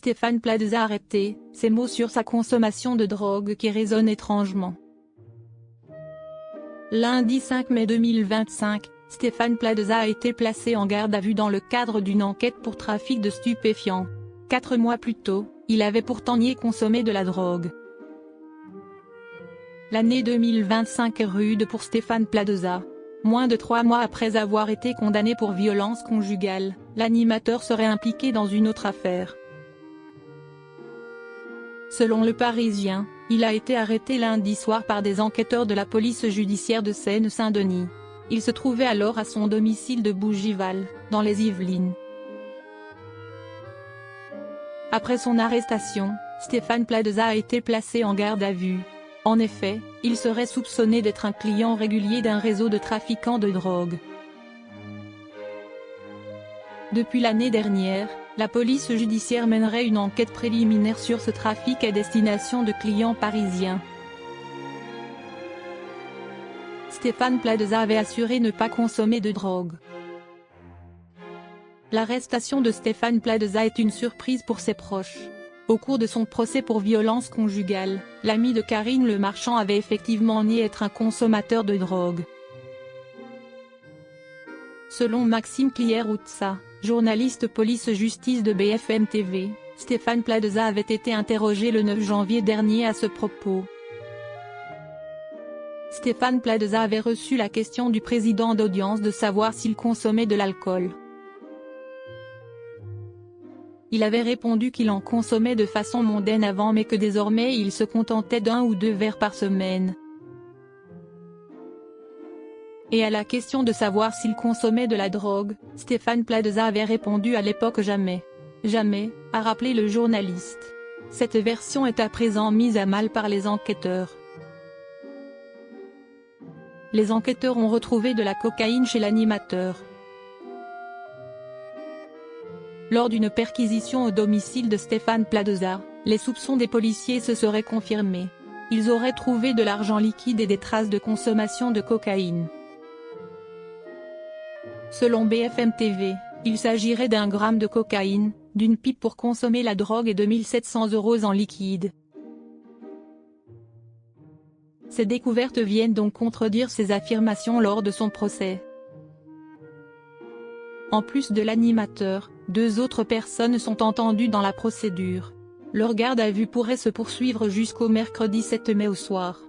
Stéphane Plaza arrêté, ces mots sur sa consommation de drogue qui résonnent étrangement. Lundi 5 mai 2025, Stéphane Plaza a été placé en garde à vue dans le cadre d'une enquête pour trafic de stupéfiants. 4 mois plus tôt, il avait pourtant nié consommer de la drogue. L'année 2025 est rude pour Stéphane Plaza. Moins de 3 mois après avoir été condamné pour violence conjugale, l'animateur serait impliqué dans une autre affaire. Selon Le Parisien, il a été arrêté lundi soir par des enquêteurs de la police judiciaire de Seine-Saint-Denis. Il se trouvait alors à son domicile de Bougival, dans les Yvelines. Après son arrestation, Stéphane Plaza a été placé en garde à vue. En effet, il serait soupçonné d'être un client régulier d'un réseau de trafiquants de drogue. Depuis l'année dernière, la police judiciaire mènerait une enquête préliminaire sur ce trafic à destination de clients parisiens. Stéphane Plaza avait assuré ne pas consommer de drogue. L'arrestation de Stéphane Plaza est une surprise pour ses proches. Au cours de son procès pour violence conjugale, l'ami de Karine Le Marchand avait effectivement nié être un consommateur de drogue. Selon Maxime Clier-Outsa, journaliste police-justice de BFM TV, Stéphane Plaza avait été interrogé le 9 janvier dernier à ce propos. Stéphane Plaza avait reçu la question du président d'audience de savoir s'il consommait de l'alcool. Il avait répondu qu'il en consommait de façon mondaine avant mais que désormais il se contentait d'1 ou 2 verres par semaine. Et à la question de savoir s'il consommait de la drogue, Stéphane Plaza avait répondu à l'époque jamais. Jamais, a rappelé le journaliste. Cette version est à présent mise à mal par les enquêteurs. Les enquêteurs ont retrouvé de la cocaïne chez l'animateur. Lors d'une perquisition au domicile de Stéphane Plaza, les soupçons des policiers se seraient confirmés. Ils auraient trouvé de l'argent liquide et des traces de consommation de cocaïne. Selon BFM TV, il s'agirait d'1 gramme de cocaïne, d'une pipe pour consommer la drogue et de 1 700 € en liquide. Ces découvertes viennent donc contredire ses affirmations lors de son procès. En plus de l'animateur, 2 autres personnes sont entendues dans la procédure. Leur garde à vue pourrait se poursuivre jusqu'au mercredi 7 mai au soir.